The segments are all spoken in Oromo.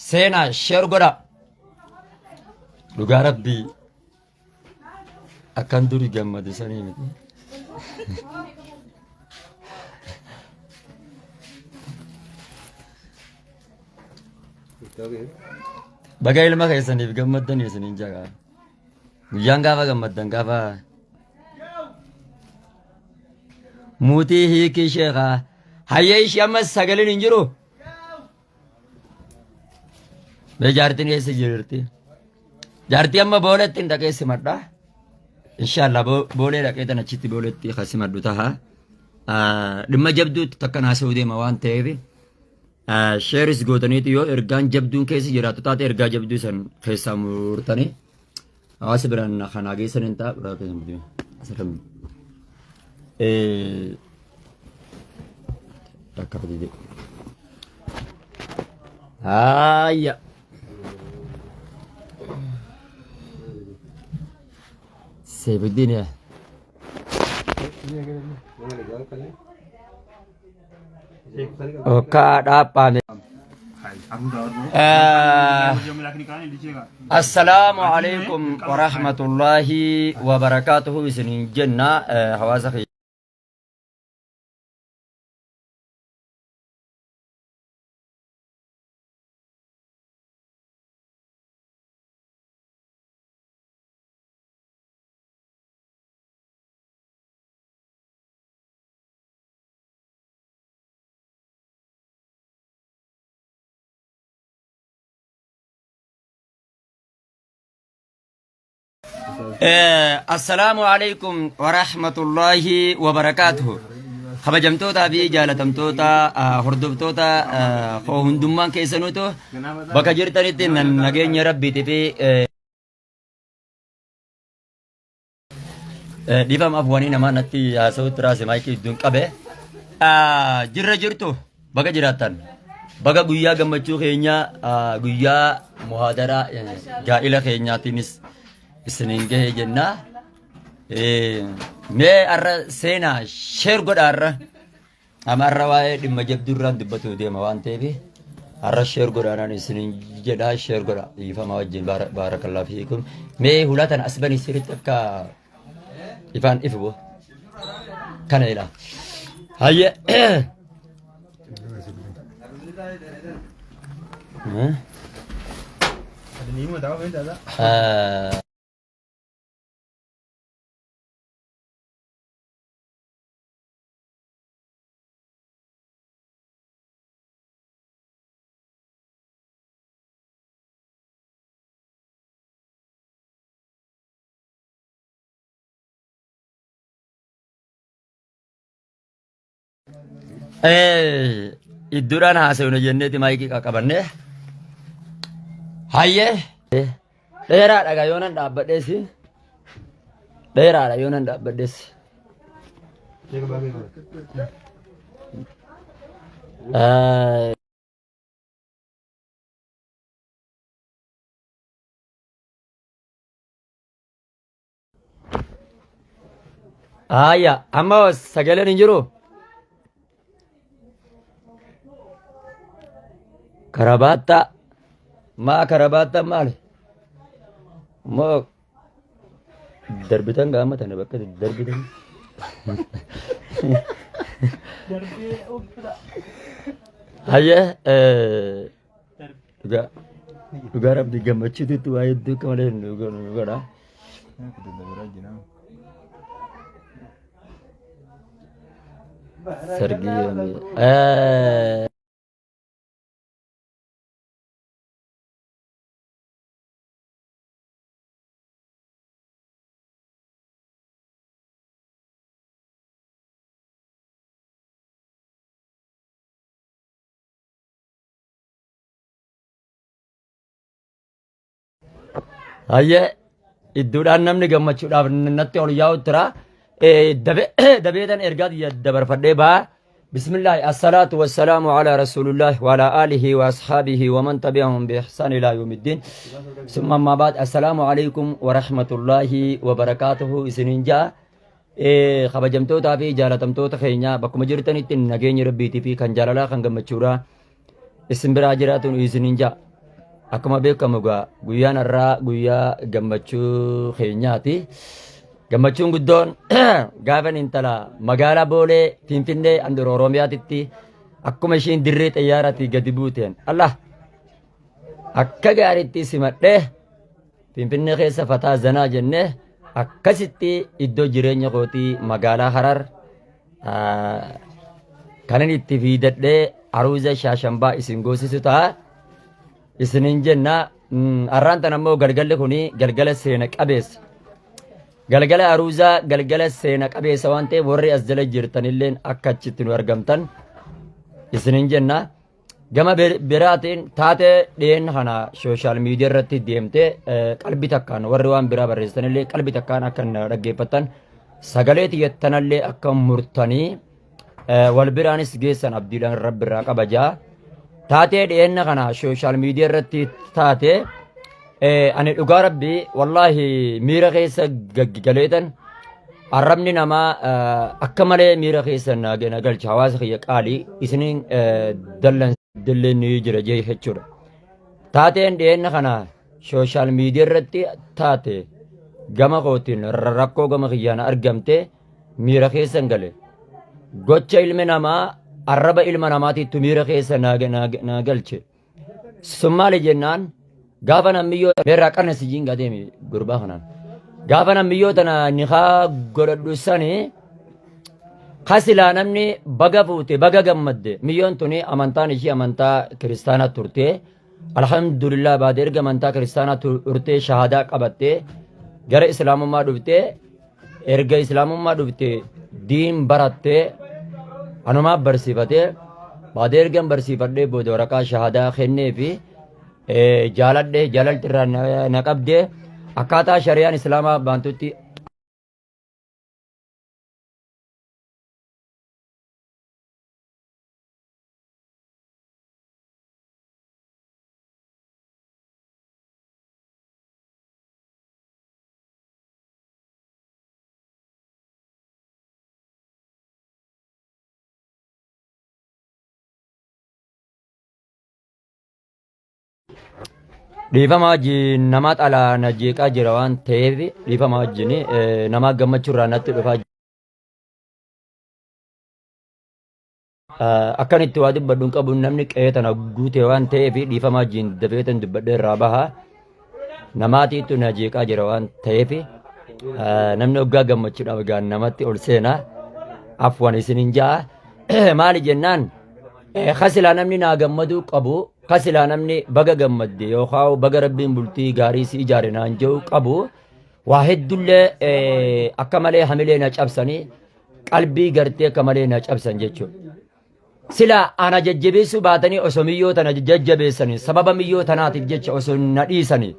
seenaa sheer godha. Dhugaa rabbii akkan durii gammadu sanii miti. Baga ilma keessaniif gammaddan isiniin jaga. Guyyaan gaafa gammaddan gaafa muutii hiikii sheekaa hayyee ishee ammas sagaleen hin jiru. Bee jaartiin eessa jirti? Jaartii amma booletti hin dhaqee simadha. Inshaallah boolee dhaqee tan achitti booletti kan simadhu taha. Dhimma jabduutti takka naasa'uu deema waan ta'eef sheeris gootaniiti yoo ergaan jabduun keessa jiraatu taate ergaa jabduu san keessaa murtanii hawaasa biraan kanaa geessan hin ta'a biraa keessa murtanii asirratti. Akka fedhe. Hayya. Seyfuddin ya. Oka dhaabbame. Assalamu alaikum warahmatullahi wabarakatuhu isinin jenna hawaasa Assalamu alaikum warahmatullahi wabarakatuh. Kabajamtoota fi jaalatamtoota hordoftoota hundummaan keessanuutu bakka jirtanitti nageenya rabbiitii fi dhiifama afwanii namaa natti haasa'utti raase maayikii iddoon qabe. Jirra jirtu bakka jiraattan bakka guyyaa gammachuu keenya guyyaa muhaadaraa gaa'ila keenyaatiinis isinin gahe jenna. Mee arra seenaa sheer godha arra ama arra waa'ee dhimma jabduurraan dubbatu deema waan ta'eef arra sheer godhaanaan isinin jedha sheer godha dhiifama wajjin baarakallaa fiikum. Mee hulatan asbanii sirriitti akka ifaan ifu bo kana ilaa hayye idduudhaan haasa'uuna jenneeti maayikii qaqqabanne hayyee dheeraadha yoonan dhaabbadheesi dheeraadha yoonan dhaabbadheesi hayya amma sagaleen hin jiru. Karabaata maa karabaata maali moo darbitan gaama tana bakka darbitan hayya dhugaa rabbi gammachiitutti waa hedduu akka malee godha. Sargii hayye idduudhaan namni gammachuudhaaf natti ol yaa'u tira. Dabeetan ergaa dabarfadhee baa bismillaahi assalaatu wassalaamu alaa rasuulillaahi wa alaa aalihi wa ashaabihi wa man tabi'ahum bi ihsaan ilaa yawmiddiin. Summa ammaa ba'd assalaamu alaikum wa rahmatullaahi wa barakaatuhu isiniin ja'a. Kabajamtootaa fi jaalatamtoota keenya bakkuma jirtanitti nageenya rabbiitii fi kan jaalalaa kan gammachuudha isin biraa jiraatuun isiniin ja'a. akkuma beekamu guyyaan har'aa guyyaa gammachuu keenyaati. Gammachuun guddoon gaafan intala magaalaa Boolee Finfinnee handhuura Oromiyaatitti akkuma ishiin dirree xiyyaaraatti gadi buuteen Allah akka gaariitti simadhee Finfinnee keessa fataa zanaa jennee akkasitti iddoo jireenya kootii magaalaa Harar kanan itti fiidadhee aruuza shaashambaa isin goosisu ta'a. Isinin jenna har'aan tan ammoo galgalli kuni galgala seena qabeessa. Galgala aruuzaa galgala seena qabeessa waan ta'eef warri as jala jirtanilleen akka achitti nu argamtan isinin jenna. Gama biraatiin taatee dhiyeen kana sooshaal miidiyaa irratti deemtee qalbii takkaan warri waan biraa barreessanillee qalbii takkaan akka dhaggeeffatan sagalee xiyyeettanallee akka murtanii wal biraanis geessan abdiidhaan rabbi irraa qabajaa. Taatee dhiyeenna kana sooshaal miidiyaa irratti taatee ani dhugaa rabbii wallaahi miira keessa gaggaleetan arrabni namaa akka malee miira keessa na galcha hawaasa kiyya qaalii isiniin dallan ni jira jee jechuudha. Taateen dhiyeenna kana sooshaal miidiyaa irratti taate gama kootiin rakkoo gama kiyyaan argamte miira keessa hin gale. Gocha ilmi namaa arraba ilma namaatiitu miira keessa na galche. Sun maali jennaan gaafa nammiyyoo beerraa qarna sijjiin gadeemi gurbaa kanaan. Gaafa nammiyyoo tana niqaa godhadhu sani kasilaa namni baga fuute baga gammadde miyyoon tuni amantaan ishii amantaa kiristaanaa turte. Alhamdulillah baada erga amantaa kiristaanaa turte shahadaa qabatte gara islaamummaa dhufte erga islaamummaa dhufte diin baratte anumaa barsiifate baada ergan barsiifadhee booda waraqaa shahadaa kennee fi jaalalti irraa na qabde akkaataa shari'aan islaamaa baantutti dhiifama wajjin nama xalaa na jeeqaa jira waan ta'eef dhiifama wajjin nama gammachuu irraa natti dhufaa akkan itti waa dubbadhu hin qabu namni qe'ee tana guute waan ta'eef dhiifama wajjin dafeetan dubbadhee irraa baha namaatiitu na jeeqaa jira waan ta'eef namni waggaa gammachuudhaaf gaan namatti ol seenaa afwan isin hin ja'a maali jennaan kasilaa namni naa gammaduu qabu kasilaa namni baga gammadde yookaan baga rabbiin bultii gaarii si ijaare naan jiru qabu waa heddullee akka malee hamilee na cabsanii qalbii gartee akka malee na cabsan jechuudha. Sila ana jajjabeessuu baatanii osoo miyyoo tana jajjabeessanii sababa miyyoo tanaatiif jecha osoo na dhiisanii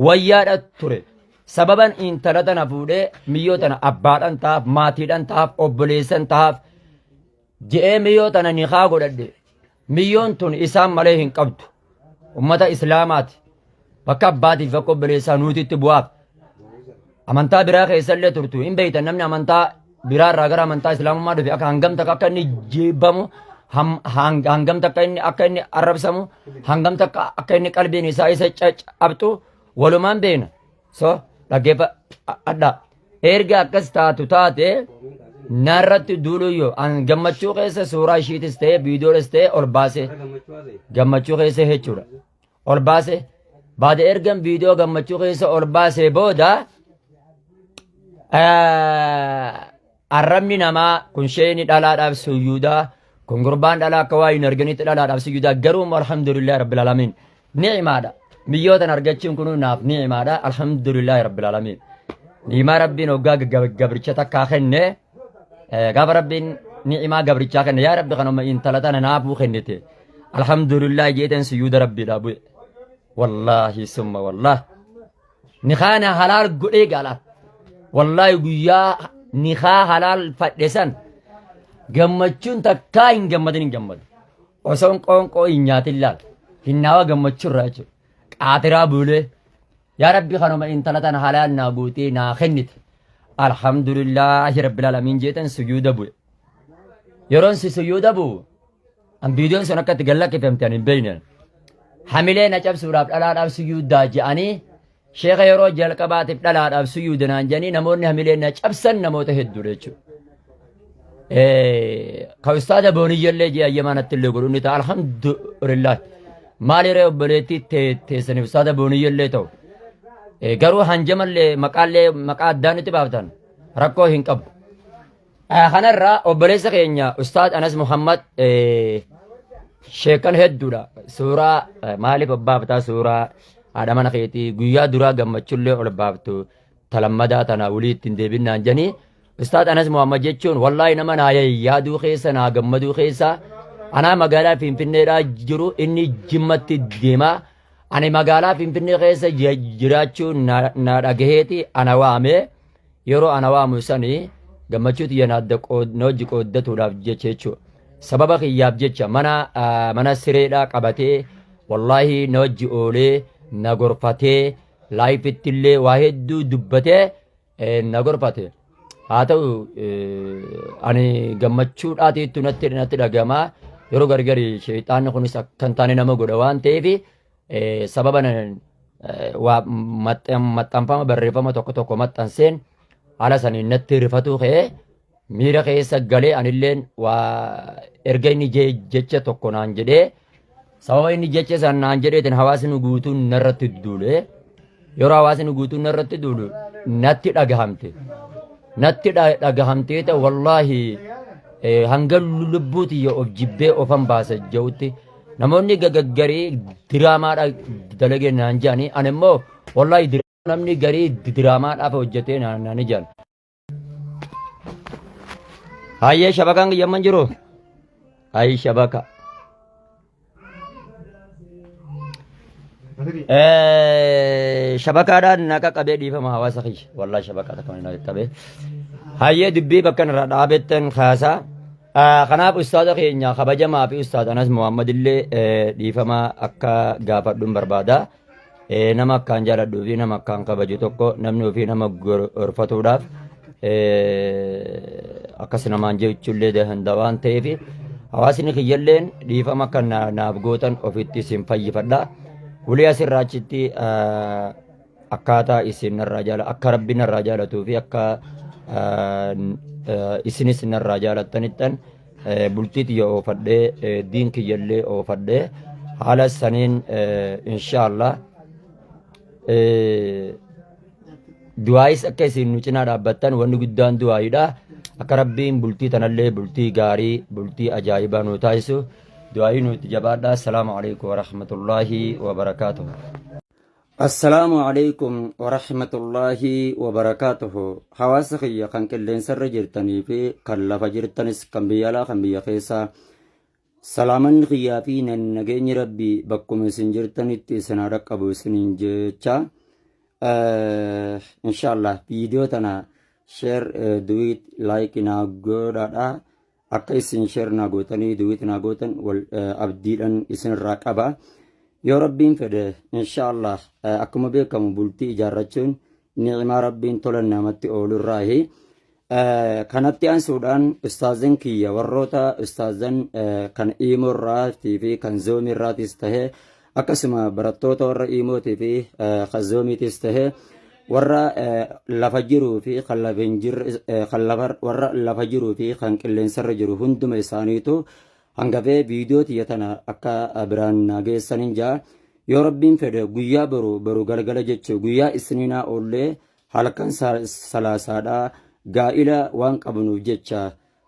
wayyaadha ture. Sababan intala tana fuudhee miyyoo tana abbaadhaan taa'aaf maatiidhaan taa'aaf obboleessan taa'aaf je'ee miyyoo tana niqaa godhadhe. Miyyoon tun isaan malee hin qabdu ummata islaamaati bakka abbaatiif bakka obboleessaa nuutitti bu'aaf amantaa biraa keessallee turtu hin beeytan namni amantaa biraa irraa gara amantaa islaamummaa dhufe akka hangam takka akka inni jeebamu hangam takka inni akka inni arrabsamu hangam takka akka inni qalbiin isaa isa cabxu walumaan beena so dhaggeeffa adda erga akkas taatu taate narratti duuluyyo an gammachuu keessa suuraa ishiitis ta'e viidiyooles ta'e ol baase gammachuu keessa jechuudha ol baase baada ergan viidiyoo gammachuu keessa ol baase booda arrabni namaa kun sheeni dhalaadhaaf suyyuudaa kun gurbaan dhalaa akka waa hin arganitti dhalaadhaaf suyyuudaa garuu alhamdulillah rabbil alamin ni'imaadha miyyootan argachuun kun naaf ni'imaadha alhamdulillah rabbil alamin ni'imaa rabbiin hoggaa gabricha takkaa kenne gaafa rabbiin ni'imaa gabrichaa kenne yaa rabbi kanuma intala tana naafuu kennite alhamdulillah jeetan suyyuuda rabbiidha bu'e wallaahi summa wallah niqaana halaal godhee gaala wallaahi guyyaa niqaa halaal fadhesan gammachuun takkaa hin gammadin hin gammadu osoon qoonqoo hin nyaatin laal hinnaawa gammachuu irraa jechuudha qaatiraa buulee yaa rabbi kanuma intala tana halaal naa guutee naa kennite alhamdulillahi rabbil alamin jeetan sujuuda bu'e yeroon si sujuuda bu'u an viidiyoon sun akkatti gallaqqifamte an hin beeynen hamilee na cabsuudhaaf dhalaadhaaf sujuuddaa je'anii sheeka yeroo jalqabaatiif dhalaadhaaf suyuudinaan jedhanii namoonni hamilee na cabsan namoota hedduudha jechuudha. Ka ustaada booniyyallee jiyayyamanatti illee godhu ni ta'a alhamdulillah maaliree obboleettii teessaniif ustaada booniyyallee ta'u garuu hanjamallee maqaa addaan itti baaftan rakkoo hin qabu. Kanarraa obboleessa keenya ustaad Anas Muhammad sheekan hedduudha suuraa maaliif abbaaftaa suuraa haadha mana keetii guyyaa duraa gammachullee ol baaftu talammadaa tana ulii ittiin deebinnaan jedhanii ustaad Anas Muhammad jechuun wallaahi nama naa yaaduu keessa naa gammaduu keessa anaa magaalaa Finfinneedhaa jiru inni jimmatti deemaa ani magaalaa Finfinnee keessa jiraachuu na dhagaheeti ana waamee yeroo ana waamu sanii gammachuu xiyya naadda hojii qooddatuudhaaf jecha jechuudha. Sababa kiyyaaf jecha mana sireedhaa qabatee wallaahi na hojii oolee na gorfatee laayifittillee waa hedduu dubbatee na gorfate. Haa ta'u ani gammachuudhaatiittu natti dhagamaa yeroo gargari sheexaanni kunis akka hin taane nama godha waan ta'eef sababa waa maxxanfama barreeffama tokko maxxanseen haala saniin natti rifatuu ka'ee miira keessa galee anilleen waa erga inni jecha tokko naan jedhee sababa inni jecha san naan jedheetiin hawaasni guutuun narratti duule yeroo hawaasni guutuun narratti duulu natti dhagahamtee ta'e wallaahi hanga lubbuuti yoo of jibbee ofan baasa ja'utti namoonni gaggarii diraamaadha dalagee naan jedhanii ani immoo wallaahi namni garii diraamaadhaaf hojjetee naan ijaan. Hayyee shabakaan yamman jiru. Hayyi shabaka. Shabakaadhaan naqa qabee dhiifama hawaasa kiyya. Wallaahi shabakaa takka naqa qabee. Hayyee dubbii bakka irraa dhaabettan kaasaa. Kanaaf ustaada keenya kabajamaa fi ustaada Anas Muhammad illee dhiifama akka gaafadhuun barbaada. Nama akkaan jaaladhuu fi nama akkaan kabaju tokko namni ofii nama gorfatuudhaaf akkas namaan jechuullee danda'a waan ta'eef hawaasni kiyyalleen dhiifama akka naaf gootan ofitti isin fayyifadha. Ulee asirraa achitti akkaataa isin narraa jaalatu akka rabbi narraa jaalatuu fi akka isinis narraa jaalattanittan bultiiti yoo oofadhee diin kiyyallee oofadhee haala saniin inshaallah du'aayis akka isin nu cinaa dhaabbattan wanni guddaan du'aayidha. Akka rabbiin bultii tanallee bultii gaarii bultii ajaa'ibaa nu taasisu du'aayii nuti jabaadha. Assalaamu alaikum warahmatullaahi wabarakaatuh. Assalaamu alaikum warahmatullaahi wabarakaatuh. Hawaasa kiyya kan qilleensarra jirtanii fi kan lafa jirtanis kan biyya alaa kan biyya keessaa salaamanni kiyyaa fi nageenyi rabbii bakkuma isin jirtanitti isin haa dhaqqabu isiniin jecha inshallah viidiyoo tana share duwit like naa godhaadha akka isin share naa gootanii duwit naa gootan wal abdiidhaan isinirraa qaba yoo rabbiin fedhe inshallah akkuma beekamu bultii ijaarrachuun ni'imaa rabbiin tolan namatti oolurraahi kanatti ansuudhaan ustaazan kiyya warroota ustaazan kan iimoorraa fi kan zoomirraatis tahee akkasuma barattoota warra iimootii fi kan zoomiitis tahee warra lafa jiruu fi kan warra lafa jiruu fi kan qilleensarra jiru hunduma isaaniitu hangafee viidiyoo tiyya tana akka biraan nageessanin jaa yoo rabbiin fedhe guyyaa baru galgala jechuu guyyaa isniinaa oollee halkan salaasaadhaa gaa'ila waan qabnuuf jecha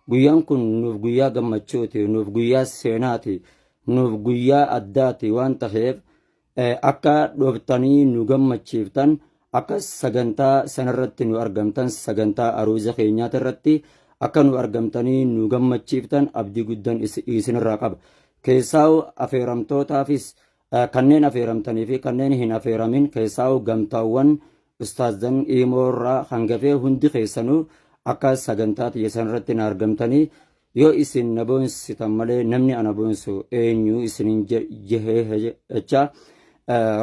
guyyaan kun nuuf guyyaa gammachuuti nuuf guyyaa seenaati nuuf guyyaa addaati waan taheef akka dhoftanii nu gammachiiftan akka sagantaa sanarratti nu argamtan sagantaa aruuza keenyaati irratti akka nu argamtanii nu gammachiiftan abdii guddaan isinirraa qaba keessaa'u afeeramtootaafis kanneen afeeramtanii fi kanneen hin afeeramin keessaa'u gamtaawwan ustaazan iimoorraa hangafee hundi keessanuu akka sagantaa tiyya sanarratti na argamtanii yoo isin na boonsitan malee namni ana boonsu eenyu isinin jehee jecha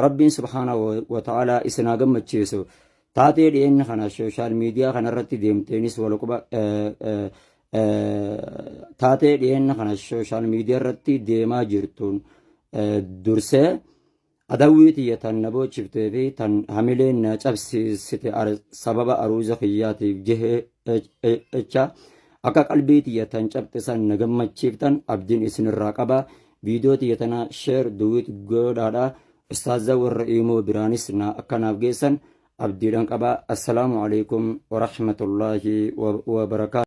rabbiin subhaanahu wa ta'ala isin haa gammachiisu taatee dhi'eenna kana sooshaal miidiyaa kanarratti deemteenis waluquba taatee dhi'eenna kana sooshaal miidiyaa irratti deemaa jirtuun dursee adawwiiti tan naboo chiftee fi tan hamileen na cabsisite sababa aruuza kiyyaatiif jehee echa akka qalbiiti tan cabxisan na gammachiiftan abdiin isinirraa qaba viidiyoo tiyyatana sheer duwwiit godhaadha ustaazza warra imoo biraanis na akkanaaf geessan abdiidhaan qaba. Assalaamu alaikum wa rahmatullaahi wa barakaatuh.